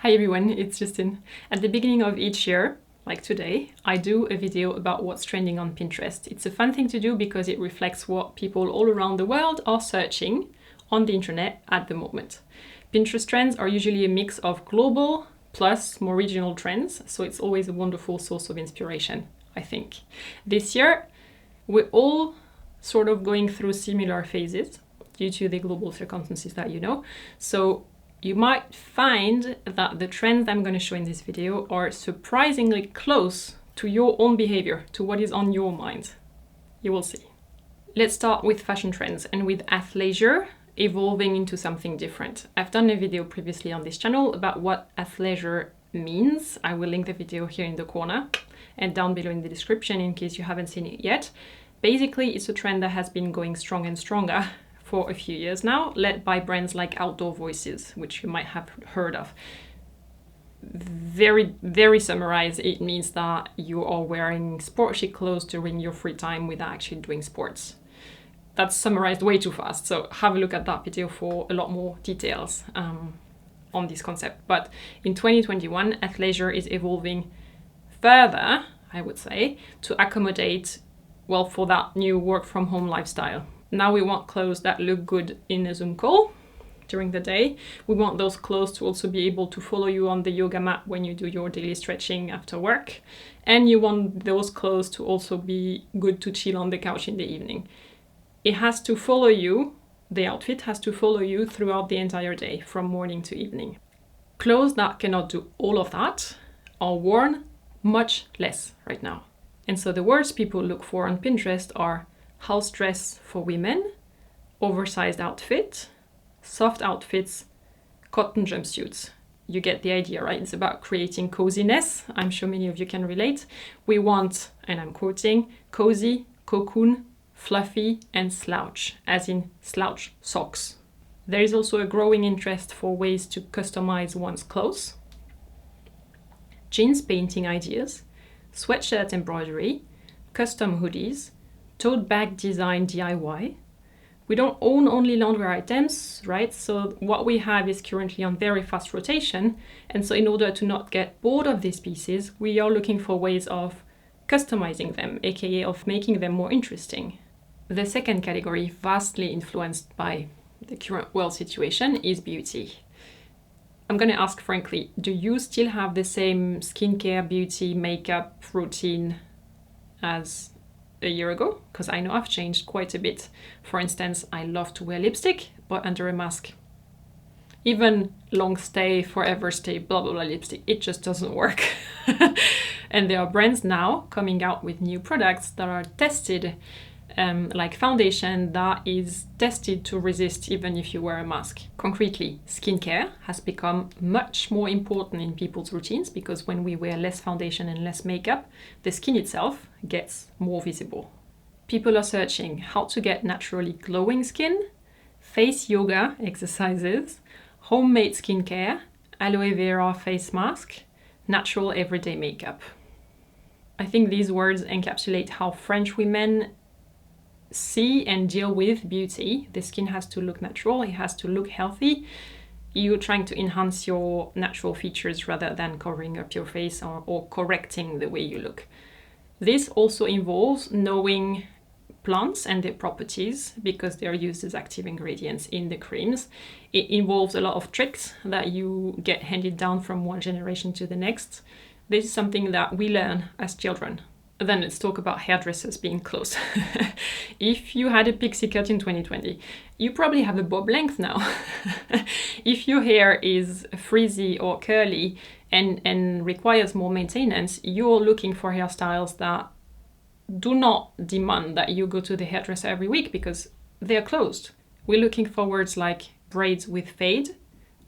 Hi everyone, it's Justine. At the beginning of each year, like today, I do a video about what's trending on Pinterest. It's a fun thing to do because it reflects what people all around the world are searching on the internet at the moment. Pinterest trends are usually a mix of global plus more regional trends, so it's always a wonderful source of inspiration, I think. This year, we're all sort of going through similar phases due to the global circumstances that you know. So you might find that the trends I'm going to show in this video are surprisingly close to your own behavior, to what is on your mind. You will see. Let's start with fashion trends and with athleisure evolving into something different. I've done a video previously on this channel about what athleisure means. I will link the video here in the corner and down below in the description in case you haven't seen it yet. Basically, it's a trend that has been going strong and stronger for a few years now, led by brands like Outdoor Voices, which you might have heard of. Very summarized, it means that you are wearing sport chic clothes during your free time without actually doing sports. That's summarized way too fast, so have a look at that video for a lot more details on this concept. But in 2021, athleisure is evolving further, I would say, to accommodate, well, for that new work from home lifestyle. Now we want clothes that look good in a Zoom call during the day. We want those clothes to also be able to follow you on the yoga mat when you do your daily stretching after work. And you want those clothes to also be good to chill on the couch in the evening. It has to follow you, the outfit has to follow you throughout the entire day, from morning to evening. Clothes that cannot do all of that are worn much less right now. And so the words people look for on Pinterest are house dress for women, oversized outfit, soft outfits, cotton jumpsuits. You get the idea, right? It's about creating coziness. I'm sure many of you can relate. We want, and I'm quoting, cozy, cocoon, fluffy, and slouch, as in slouch socks. There is also a growing interest for ways to customize one's clothes. Jeans painting ideas, sweatshirt embroidery, custom hoodies, tote bag design DIY. We don't own only laundry items, right? So what we have is currently on very fast rotation. And so in order to not get bored of these pieces, we are looking for ways of customizing them, aka of making them more interesting. The second category, vastly influenced by the current world situation, is beauty. I'm going to ask frankly, do you still have the same skincare, beauty, makeup routine as a year ago? Because I know I've changed quite a bit. For instance, I love to wear lipstick, but under a mask. Even long stay, forever stay, blah, blah, blah lipstick, it just doesn't work. And there are brands now coming out with new products that are tested, like foundation that is tested to resist even if you wear a mask. Concretely, skincare has become much more important in people's routines because when we wear less foundation and less makeup, the skin itself gets more visible. People are searching how to get naturally glowing skin, face yoga exercises, homemade skincare, aloe vera face mask, natural everyday makeup. I think these words encapsulate how French women see and deal with beauty. The skin has to look natural, it has to look healthy. You're trying to enhance your natural features rather than covering up your face or correcting the way you look. This also involves knowing plants and their properties because they are used as active ingredients in the creams. It involves a lot of tricks that you get handed down from one generation to the next. This is something that we learn as children. Then let's talk about hairdressers being close. If you had a pixie cut in 2020, you probably have a bob length now. If your hair is frizzy or curly and requires more maintenance, you're looking for hairstyles that do not demand that you go to the hairdresser every week because they're closed. We're looking for words like braids with fade,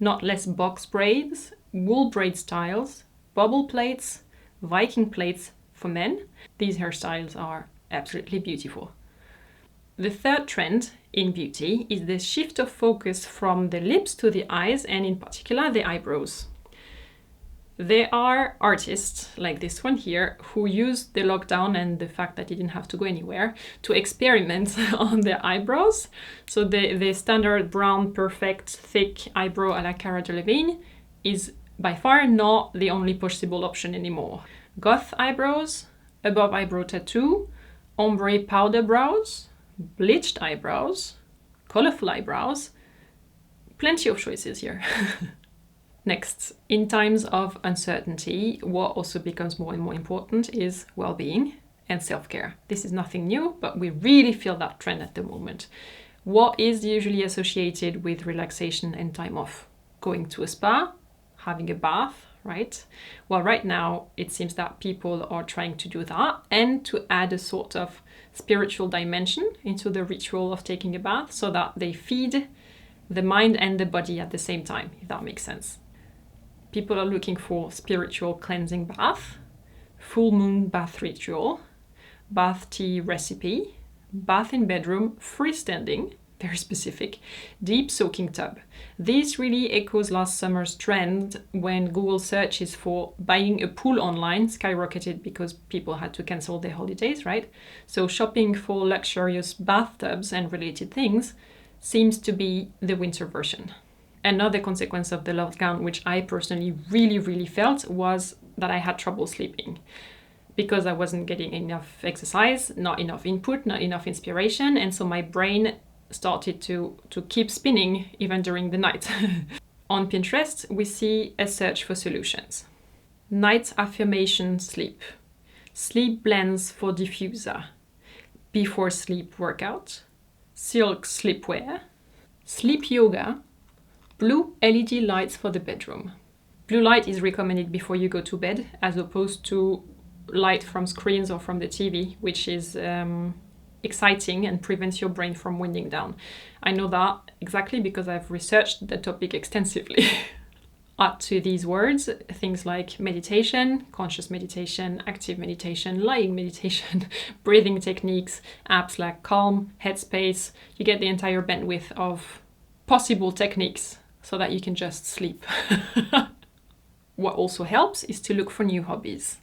not less box braids, wool braid styles, bobble plaits, Viking plaits, for men. These hairstyles are absolutely beautiful. The third trend in beauty is the shift of focus from the lips to the eyes and in particular the eyebrows. There are artists like this one here who used the lockdown and the fact that they didn't have to go anywhere to experiment on their eyebrows. So the standard brown, perfect, thick eyebrow a la Cara Delevingne is by far not the only possible option anymore. Goth eyebrows, above eyebrow tattoo, ombre powder brows, bleached eyebrows, colorful eyebrows. Plenty of choices here. Next, in times of uncertainty, what also becomes more and more important is well-being and self-care. This is nothing new, but we really feel that trend at the moment. What is usually associated with relaxation and time off? Going to a spa, having a bath, right? Well, right now, it seems that people are trying to do that and to add a sort of spiritual dimension into the ritual of taking a bath so that they feed the mind and the body at the same time, if that makes sense. People are looking for spiritual cleansing bath, full moon bath ritual, bath tea recipe, bath in bedroom, freestanding, very specific, deep soaking tub. This really echoes last summer's trend when Google searches for buying a pool online skyrocketed because people had to cancel their holidays, right? So shopping for luxurious bathtubs and related things seems to be the winter version. Another consequence of the lockdown, which I personally really felt, was that I had trouble sleeping because I wasn't getting enough exercise, not enough input, not enough inspiration, and so my brain started to keep spinning even during the night. On Pinterest, we see a search for solutions. Night affirmation sleep, sleep blends for diffuser, before sleep workout, silk sleepwear, sleep yoga, blue LED lights for the bedroom. Blue light is recommended before you go to bed as opposed to light from screens or from the TV, which is exciting and prevents your brain from winding down. I know that exactly because I've researched the topic extensively. Add to these words things like meditation, conscious meditation, active meditation, lying meditation, breathing techniques, apps like Calm, Headspace. You get the entire bandwidth of possible techniques so that you can just sleep. What also helps is to look for new hobbies.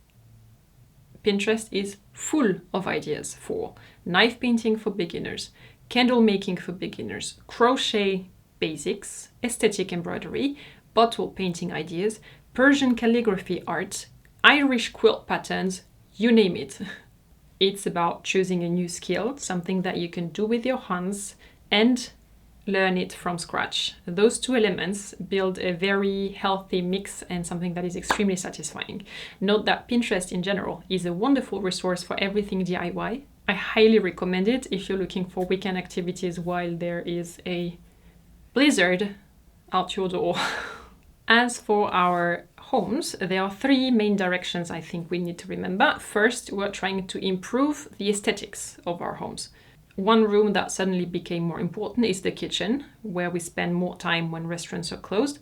Pinterest is full of ideas for knife painting for beginners, candle making for beginners, crochet basics, aesthetic embroidery, bottle painting ideas, Persian calligraphy art, Irish quilt patterns, you name it. It's about choosing a new skill, something that you can do with your hands and learn it from scratch. Those two elements build a very healthy mix and something that is extremely satisfying. Note that Pinterest in general is a wonderful resource for everything DIY. I highly recommend it if you're looking for weekend activities while there is a blizzard out your door. As for our homes, there are three main directions I think we need to remember. First, we're trying to improve the aesthetics of our homes. One room that suddenly became more important is the kitchen, where we spend more time when restaurants are closed.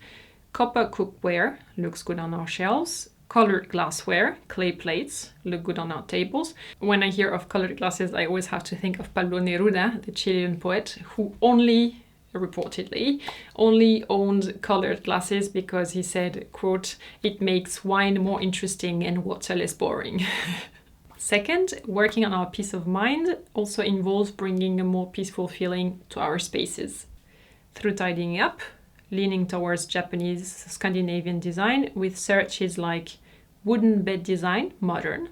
Copper cookware looks good on our shelves. Colored glassware, clay plates, look good on our tables. When I hear of colored glasses, I always have to think of Pablo Neruda, the Chilean poet, who reportedly only owned colored glasses because he said, quote, "It makes wine more interesting and water less boring." Second, working on our peace of mind also involves bringing a more peaceful feeling to our spaces. Through tidying up, leaning towards Japanese Scandinavian design with searches like wooden bed design, modern,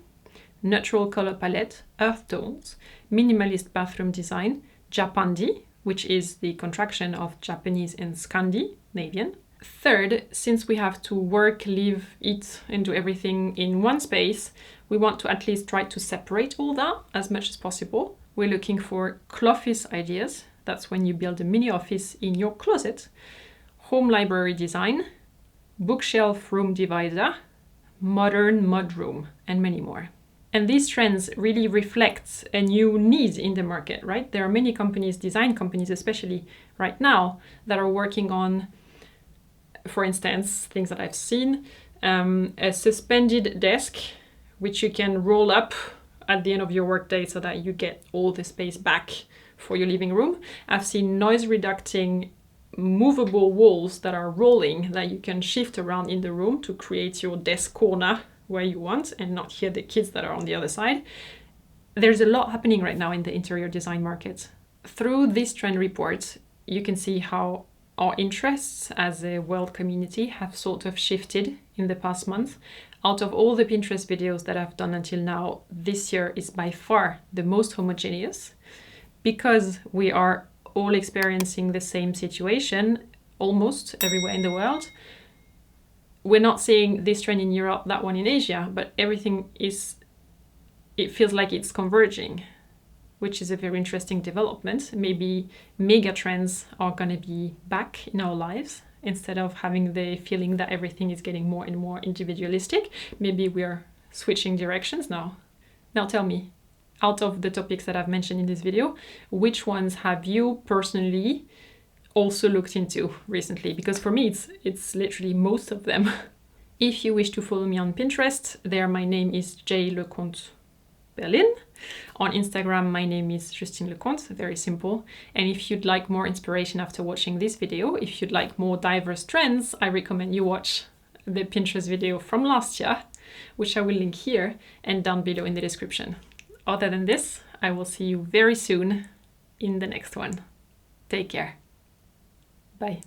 natural color palette, earth tones, minimalist bathroom design, Japandi, which is the contraction of Japanese and Scandinavian. Third, since we have to work, live, eat, and do everything in one space, we want to at least try to separate all that as much as possible. We're looking for cloffice ideas. That's when you build a mini office in your closet. Home library design, bookshelf room divider, modern mudroom, and many more. And these trends really reflect a new need in the market, right? There are many companies, design companies especially right now, that are working on, for instance, things that I've seen, a suspended desk, which you can roll up at the end of your workday so that you get all the space back for your living room. I've seen noise reducing movable walls that are rolling that you can shift around in the room to create your desk corner where you want and not hear the kids that are on the other side. There's a lot happening right now in the interior design market. Through this trend report, you can see how our interests as a world community have sort of shifted in the past month. Out of all the Pinterest videos that I've done until now, this year is by far the most homogeneous, because we are all experiencing the same situation almost everywhere in the world. We're not seeing this trend in Europe, that one in Asia, but everything is, it feels like it's converging, which is a very interesting development. Maybe mega trends are going to be back in our lives instead of having the feeling that everything is getting more and more individualistic. Maybe we are switching directions now. Now tell me, out of the topics that I've mentioned in this video, which ones have you personally also looked into recently? Because for me, it's literally most of them. If you wish to follow me on Pinterest, there my name is J Leconte Berlin. On Instagram, my name is Justine Leconte, very simple. And if you'd like more inspiration after watching this video, if you'd like more diverse trends, I recommend you watch the Pinterest video from last year, which I will link here and down below in the description. Other than this, I will see you very soon in the next one. Take care. Bye.